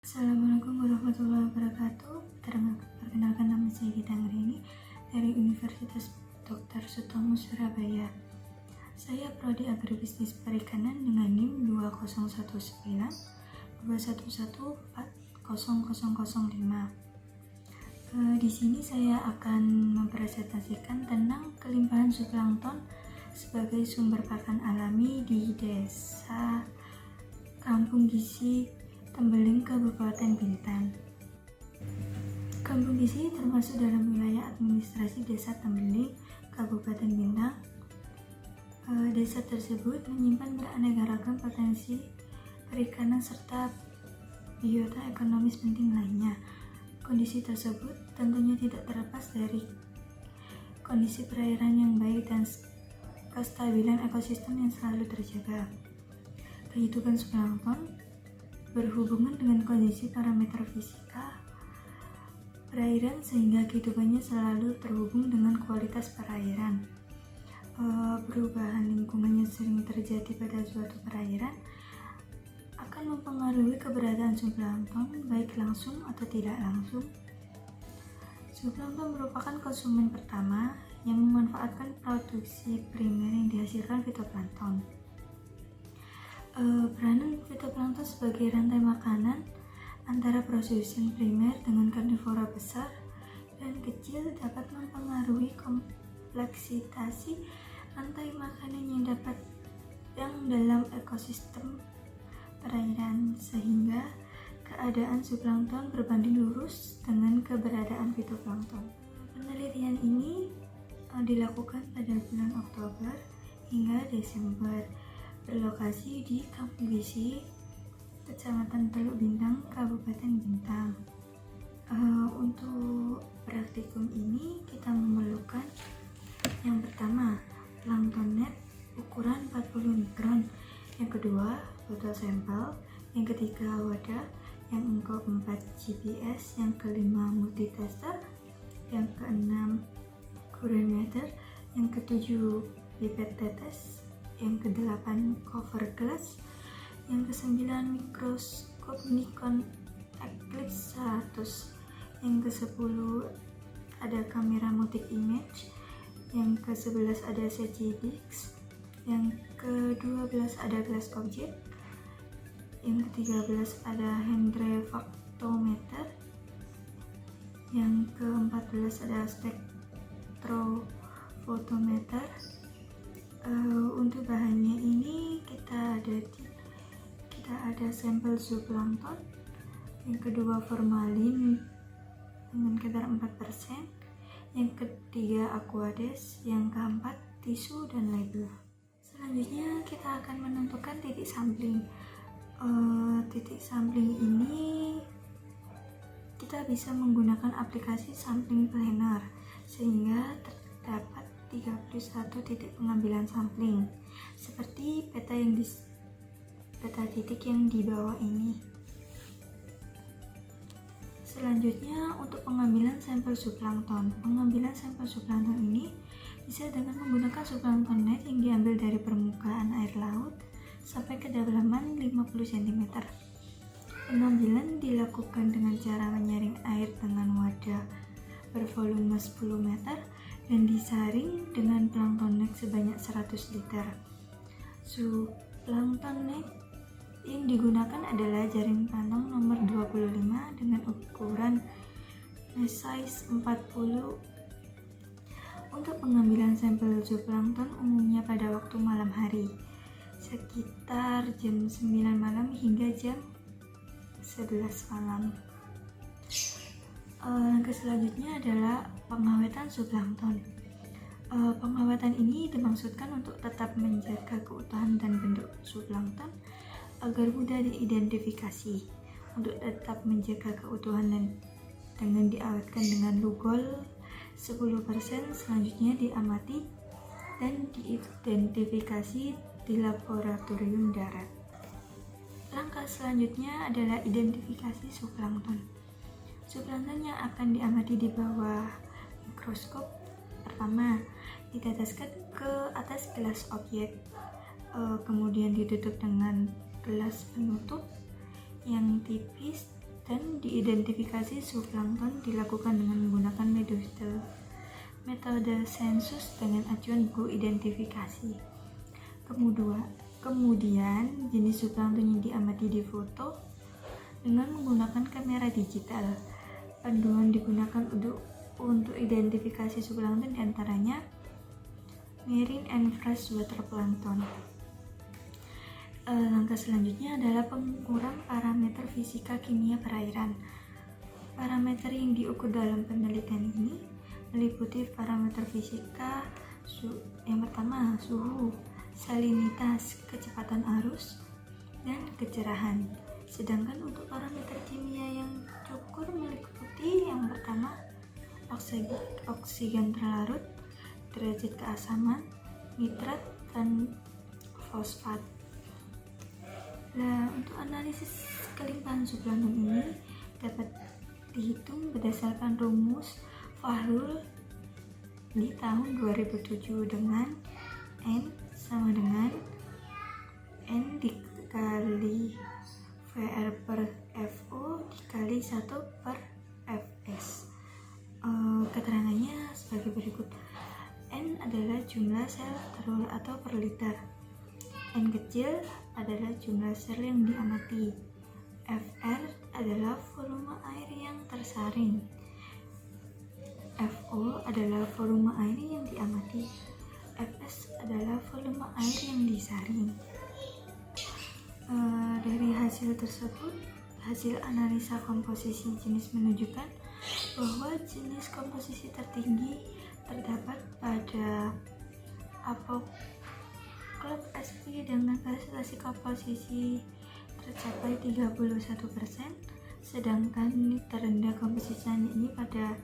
Assalamualaikum warahmatullahi wabarakatuh. Perkenalkan, nama saya Gita Anggraini dari Universitas Dr. Sutomo Surabaya. Saya Prodi Agribisnis Perikanan dengan NIM 2019-2114005. Di sini saya akan mempresentasikan tentang kelimpahan zooplankton sebagai sumber pakan alami di Desa Kampung Gisi, Tembeling, Kabupaten Bintan. Kampung Gisi termasuk dalam wilayah administrasi Desa Tembeling, Kabupaten Bintan. Desa tersebut menyimpan beraneka ragam potensi perikanan serta biota ekonomis penting lainnya. Kondisi tersebut tentunya tidak terlepas dari kondisi perairan yang baik dan kestabilan ekosistem yang selalu terjaga. Kehidupan zooplankton berhubungan dengan kondisi parameter fisika perairan sehingga kehidupannya selalu terhubung dengan kualitas perairan. Perubahan lingkungan yang sering terjadi pada suatu perairan akan mempengaruhi keberadaan zooplankton baik langsung atau tidak langsung. Zooplankton merupakan konsumen pertama yang memanfaatkan produksi primer yang dihasilkan fitoplankton. Peranan fitoplankton sebagai rantai makanan antara produsen primer dengan karnivora besar dan kecil dapat mempengaruhi kompleksitas rantai makanan yang dalam ekosistem perairan, sehingga keadaan zooplankton berbanding lurus dengan keberadaan fitoplankton. Penelitian ini dilakukan pada bulan Oktober hingga Desember, berlokasi di Kampung Gisi, Kecamatan Teluk Bintang, Kabupaten Bintan. Untuk praktikum ini kita memerlukan yang pertama, plankton net ukuran 40 mikron, yang kedua, botol sampel, yang ketiga, wadah, yang keempat, GPS, yang kelima, multitester, yang keenam, gurimeter, yang ketujuh, pipet tetes, yang ke-8 cover glass, yang ke-9 mikroskop Nikon Eclipse 100, yang ke-10 ada kamera multi image, yang ke-11 ada CCDX, yang ke-12 ada glass object, yang ke-13 ada hand refractometer, yang ke-14 ada spektrofotometer. Untuk bahannya ini kita ada sampel zooplankton, yang kedua formalin dengan kadar 4%, yang ketiga aquades, yang keempat tisu dan label. Selanjutnya kita akan menentukan titik sampling. Titik sampling ini kita bisa menggunakan aplikasi sampling planner sehingga terdapat 31 titik pengambilan sampling seperti peta titik yang di bawah ini. Selanjutnya untuk pengambilan sampel zooplankton. Pengambilan sampel zooplankton ini bisa dengan menggunakan zooplankton net yang diambil dari permukaan air laut sampai kedalaman 50 cm. Pengambilan dilakukan dengan cara menyaring air dengan wadah bervolume 10 meter dan disaring dengan plankton net sebanyak 100 liter. Zooplankton net yang digunakan adalah jaring pantang nomor 25 dengan ukuran mesh size 40. Untuk pengambilan sampel zooplankton umumnya pada waktu malam hari, sekitar jam 9 malam hingga jam 11 malam. Langkah selanjutnya adalah pengawetan zooplankton. Pengawetan ini dimaksudkan untuk tetap menjaga keutuhan dan bentuk zooplankton agar mudah diidentifikasi. Untuk tetap menjaga keutuhan dan dengan diawetkan dengan lugol 10%, selanjutnya diamati dan diidentifikasi di laboratorium darat. Langkah selanjutnya adalah identifikasi zooplankton. Zooplankton yang akan diamati di bawah mikroskop pertama diteteskan ke atas gelas objek, kemudian ditutup dengan gelas penutup yang tipis dan diidentifikasi zooplankton dilakukan dengan menggunakan metode sensus dengan acuan buku identifikasi. Kemudian jenis zooplankton yang diamati difoto dengan menggunakan kamera digital. Panduan digunakan untuk identifikasi zooplankton diantaranya marine and freshwater plankton. Langkah selanjutnya adalah pengukuran parameter fisika kimia perairan. Parameter yang diukur dalam penelitian ini meliputi parameter fisika yang pertama suhu, salinitas, kecepatan arus, dan kecerahan. Sedangkan untuk parameter kimia yang diukur meliputi yang pertama oksigen terlarut, derajat keasaman, nitrat, dan fosfat. Nah, untuk analisis kelimpahan zooplankton ini dapat dihitung berdasarkan rumus Fahrul di tahun 2007 dengan N sama dengan N dikali VR per FO dikali 1 per Fs. Keterangannya sebagai berikut. N adalah jumlah sel telur atau per liter. N kecil adalah jumlah sel yang diamati. Fr adalah volume air yang tersaring. Fo adalah volume air yang diamati. Fs adalah volume air yang disaring. Dari hasil tersebut, hasil analisa komposisi jenis menunjukkan bahwa jenis komposisi tertinggi terdapat pada Apoklop SP dengan presentasi komposisi tercapai 31%, sedangkan terendah komposisinya ini pada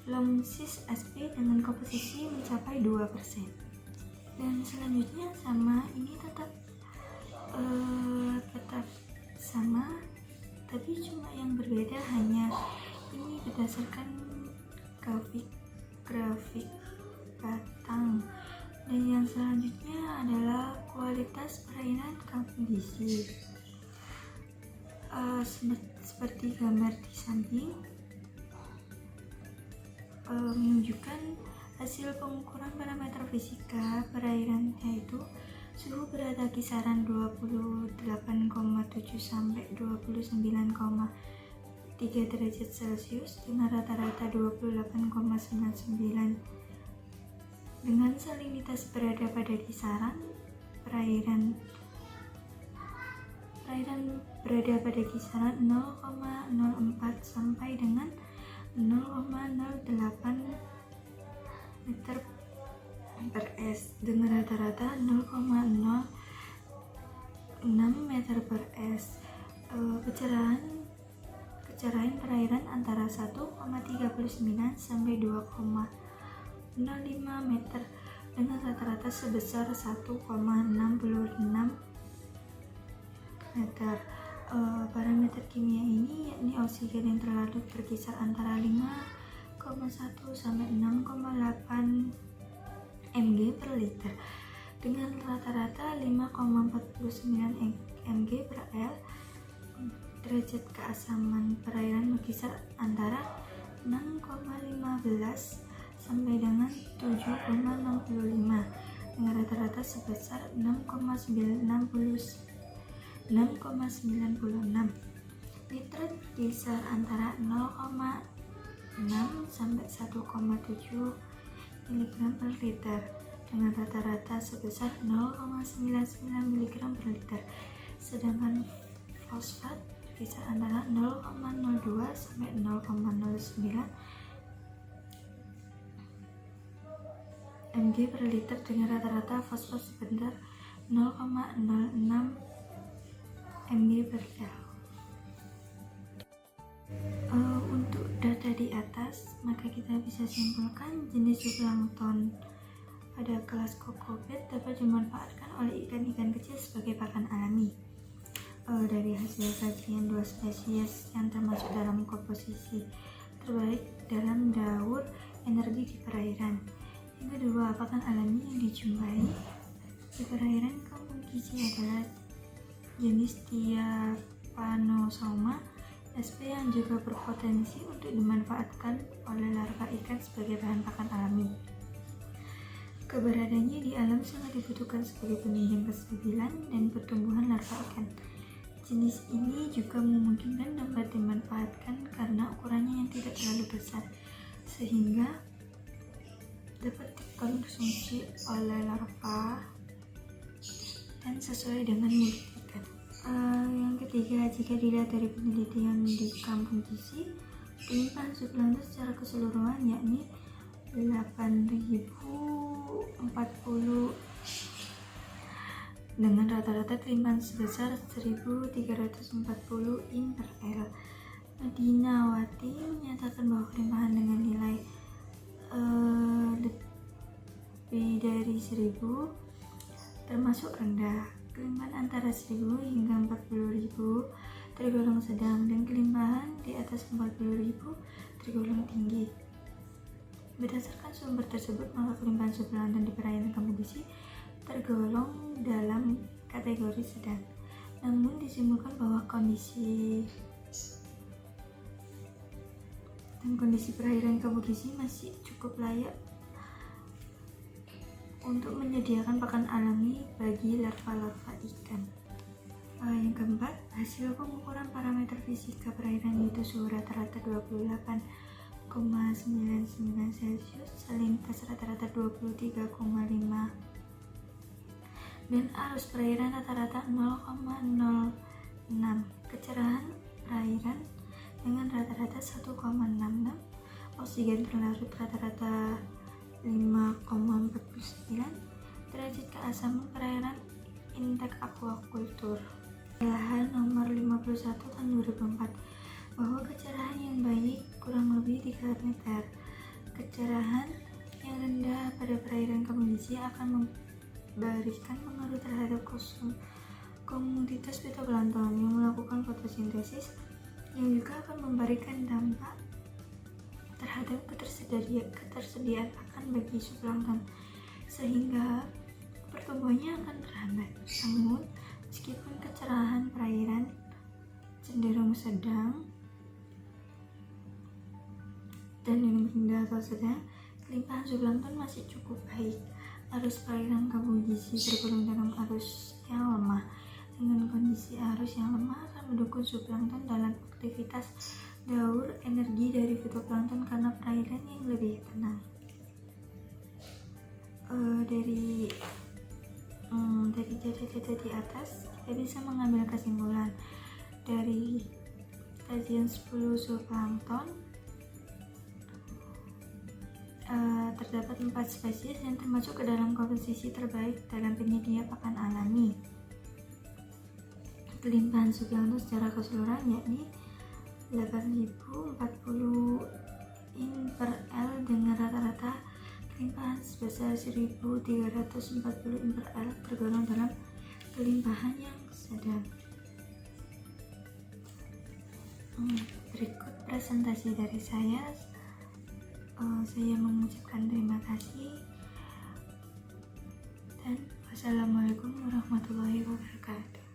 Stylomyces SP dengan komposisi mencapai 2%. Dan selanjutnya sama, ini tetap sama, tapi cuma yang berbeda hanya ini berdasarkan grafik batang. Dan yang selanjutnya adalah kualitas perairan kondisi. Seperti gambar di samping menunjukkan hasil pengukuran parameter fisika perairan, yaitu suhu berada kisaran 28,7 sampai 29,3 derajat Celcius dengan rata-rata 28,99. Dengan salinitas berada pada kisaran perairan berada pada kisaran 0,04 sampai dengan 0,08 meter per S dengan rata-rata 0,06 meter per S. Kecerahan perairan antara 1,39 sampai 2,05 meter dengan rata-rata sebesar 1,66 meter. Parameter kimia ini yakni oksigen yang terlarut berkisar antara 5,1 sampai 6,8 mg per liter dengan rata-rata 5,49 mg per L. Derajat keasaman perairan berkisar antara 6,15 sampai dengan 7,65 dengan rata-rata sebesar 6,96. Nitrat berkisar antara 0,6 sampai 1,7 mg per liter dengan rata-rata sebesar 0,99 mg per liter. Sedangkan fosfat berkisar antara 0,02 sampai 0,09 mg per liter dengan rata-rata fosfat sebesar 0,06 mg per L. Untuk data di atas, maka kita bisa simpulkan jenis zooplankton pada kelas kokopet dapat dimanfaatkan oleh ikan-ikan kecil sebagai pakan alami. Dari hasil kajian 2 spesies yang termasuk dalam komposisi terbaik dalam daur energi di perairan. Yang kedua, pakan alami yang dijumpai di perairan Kampung Kiji adalah jenis Diaphanus SP yang juga berpotensi untuk dimanfaatkan oleh larva ikan sebagai bahan pakan alami. Keberadaannya di alam sangat dibutuhkan sebagai penunjang kestabilan dan pertumbuhan larva ikan. Jenis ini juga memungkinkan dapat dimanfaatkan karena ukurannya yang tidak terlalu besar, sehingga dapat dikonsumsi oleh larva dan sesuai dengan mulut ikan. Yang ketiga, jika dilihat dari penelitian di kampung gizi, pelimpahan zooplankton secara keseluruhan yakni 8.040 dengan rata-rata kelimpahan sebesar 1.340 in per L. Madinawati menyatakan bahwa kelimpahan dengan nilai lebih dari 1.000 termasuk rendah. Kelimpahan antara 1.000 hingga 40.000 tergolong sedang, dan kelimpahan di atas 40.000 tergolong tinggi. Berdasarkan sumber tersebut, maka kelimpahan zooplankton di perairan kampung gizi tergolong dalam kategori sedang. Namun disimpulkan bahwa kondisi perairan kampung gizi masih cukup layak untuk menyediakan pakan alami bagi larva-larva ikan. Yang keempat, hasil pengukuran parameter fisika perairan yaitu suhu rata-rata 28,99 Celcius, salintas rata-rata 23,5, dan arus perairan rata-rata 0,06. Kecerahan perairan dengan rata-rata 1,66, oksigen terlarut rata-rata 5,49, derajat keasaman perairan indeks aquaculture. Lahan nomor 51 tahun 2004 bahwa kecerahan yang baik kurang lebih 3 meter. Kecerahan yang rendah pada perairan kampung gizi akan memberikan pengaruh terhadap komunitas fitoplankton yang melakukan fotosintesis, yang juga akan memberikan dampak terhadap ketersediaan pakan bagi zooplankton, sehingga pertumbuhannya akan terhambat. Namun, meskipun kecerahan perairan cenderung sedang dan rendah atau sedang, kelimpahan zooplankton masih cukup baik. Arus perairan kampung gizi tergolong dalam arus yang lemah. Dengan kondisi arus yang lemah akan mendukung zooplankton dalam aktivitas daur energi dari fitoplankton karena perairan yang lebih tenang. Dari data-data di atas, kita bisa mengambil kesimpulan dari kajian 10 zooplankton. Terdapat 4 spesies yang termasuk ke dalam komposisi terbaik dalam penyedia pakan alami. Kelimpahan zooplankton secara keseluruhan yakni 8.040 in per L dengan rata-rata kelimpahan sebesar 1.340 in per L tergolong dalam kelimpahan yang sedang. Berikut presentasi dari saya. Saya mengucapkan terima kasih dan wassalamualaikum warahmatullahi wabarakatuh.